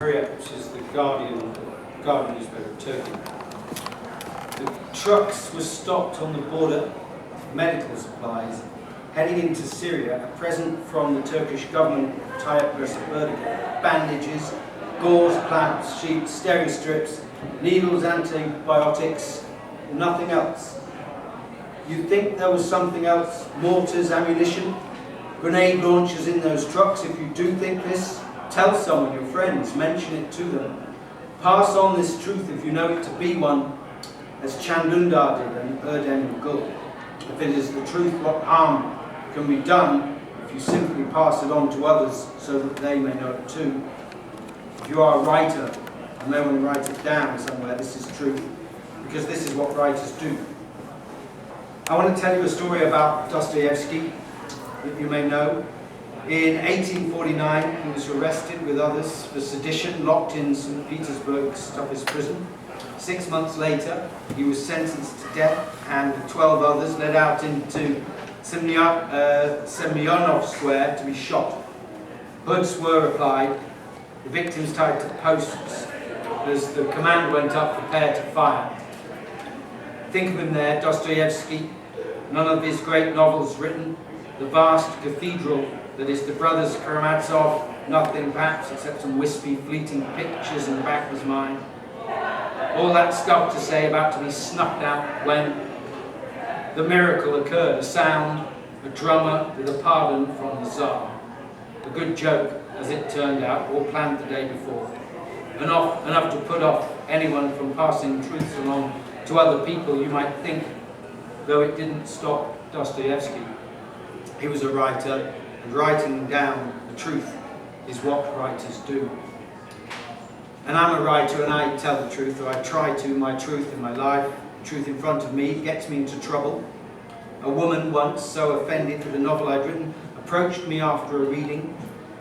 which is the Guardian newspaper of Turkey. The trucks were stopped on the border, medical supplies, heading into Syria, a present from the Turkish government, Tayyip Erdogan. Bandages, gauze, clamps, sheets, steri strips, needles, antibiotics, nothing else. You think there was something else? Mortars, ammunition, grenade launchers in those trucks? If you do think this, tell someone, your friends, mention it to them. Pass on this truth if you know it to be one, as DÜNDAR did and ERDEM Gul. If it is the truth, what harm can be done if you simply pass it on to others so that they may know it too? If you are a writer, and no one write it down somewhere, this is true, because this is what writers do. I want to tell you a story about Dostoevsky, that you may know. In 1849, he was arrested with others for sedition, locked in St. Petersburg Stupis prison. 6 months later, he was sentenced to death, and 12 others led out into Semyonov Square to be shot. Hoods were applied, the victims tied to posts. As the command went up, prepare to fire. Think of him there, Dostoevsky, none of his great novels written, the vast cathedral that is the brothers Karamazov, nothing perhaps except some wispy, fleeting pictures in the back of his mind. All that stuff to say about to be snuffed out when the miracle occurred, a sound, a drummer with a pardon from the Tsar. A good joke, as it turned out, all planned the day before. Enough to put off anyone from passing truths along to other people, you might think, though it didn't stop Dostoevsky. He was a writer, and writing down the truth is what writers do. And I'm a writer, and I tell the truth, or I try to. My truth in my life, the truth in front of me, gets me into trouble. A woman once, so offended with a novel I'd written, approached me after a reading.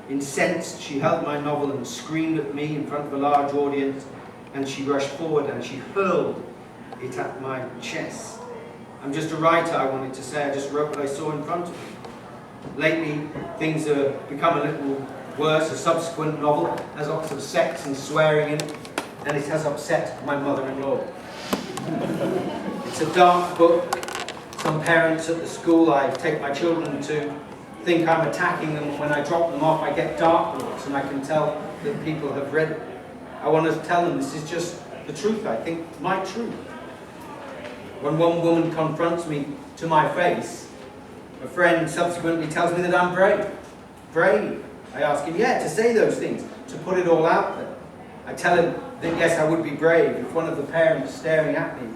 Incensed, she held my novel and screamed at me in front of a large audience, and she rushed forward and she hurled it at my chest. I'm just a writer, I wanted to say. I just wrote what I saw in front of me. Lately, things have become a little worse. A subsequent novel has lots of sex and swearing in it, and it has upset my mother-in-law. It's a dark book. Some parents at the school I take my children to think I'm attacking them. When I drop them off, I get dark looks, and I can tell that people have read it. I want to tell them this is just the truth, I think, my truth. When one woman confronts me to my face, a friend subsequently tells me that I'm brave. Brave? I ask him, yeah, to say those things, to put it all out there. I tell him that yes, I would be brave if one of the parents staring at me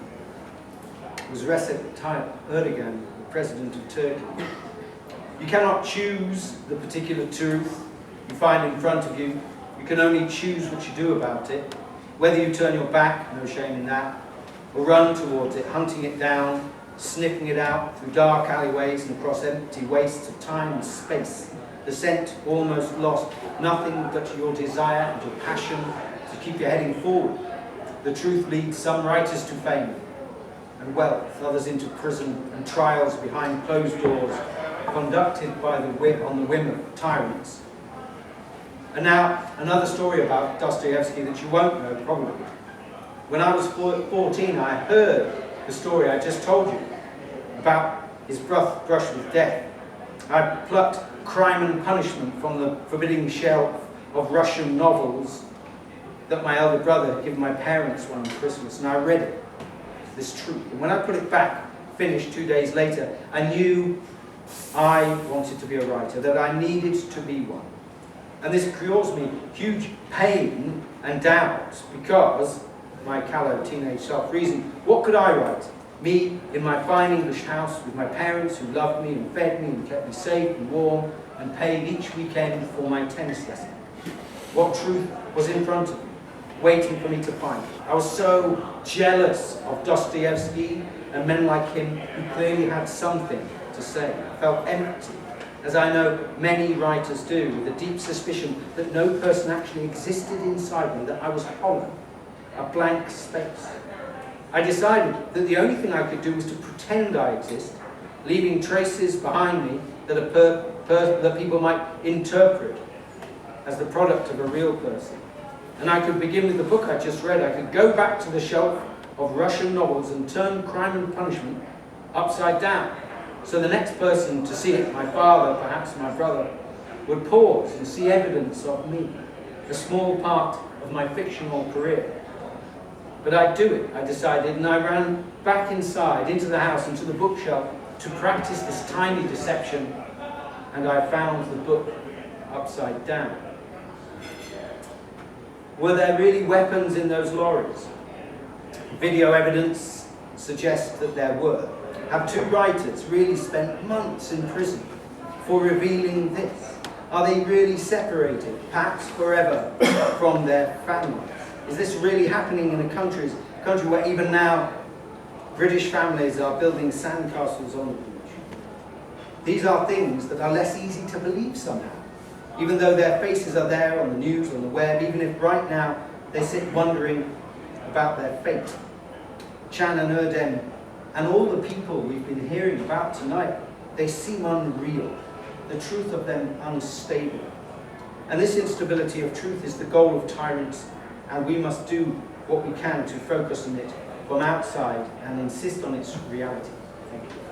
was Recep Tayyip Erdogan, the president of Turkey. You cannot choose the particular truth you find in front of you. You can only choose what you do about it. Whether you turn your back, no shame in that, or run towards it, hunting it down, sniffing it out through dark alleyways and across empty wastes of time and space. The scent almost lost, nothing but your desire and your passion to keep you heading forward. The truth leads some writers to fame and wealth, others into prison and trials behind closed doors, conducted by on the whim of tyrants. And now, another story about Dostoevsky that you won't know, probably. When I was 14, I heard the story I just told you about his brush with death. I plucked Crime and Punishment from the forbidding shelf of Russian novels that my elder brother had given my parents one Christmas, and I read it, this truth. And when I put it back, finished 2 days later, I knew I wanted to be a writer, that I needed to be one. And this caused me huge pain and doubt, because my callow teenage self-reason, what could I write? Me in my fine English house with my parents who loved me and fed me and kept me safe and warm and paid each weekend for my tennis lesson. What truth was in front of me, waiting for me to find? I was so jealous of Dostoevsky and men like him who clearly had something to say. I felt empty, as I know many writers do, with a deep suspicion that no person actually existed inside me, that I was hollow, a blank space. I decided that the only thing I could do was to pretend I exist, leaving traces behind me that people might interpret as the product of a real person. And I could begin with the book I just read. I could go back to the shelf of Russian novels and turn Crime and Punishment upside down. So the next person to see it, my father, perhaps my brother, would pause and see evidence of me, a small part of my fictional career. But I'd do it, I decided, and I ran back inside, into the house, into the bookshelf, to practice this tiny deception, and I found the book upside down. Were there really weapons in those lorries? Video evidence suggests that there were. Have two writers really spent months in prison for revealing this? Are they really separated, perhaps forever, from their families? Is this really happening in a country where even now British families are building sandcastles on the beach? These are things that are less easy to believe somehow, even though their faces are there on the news, on the web, even if right now they sit wondering about their fate. Chan and ERDEM and all the people we've been hearing about tonight, they seem unreal, the truth of them unstable. And this instability of truth is the goal of tyrants, and we must do what we can to focus on it from outside and insist on its reality. Thank you.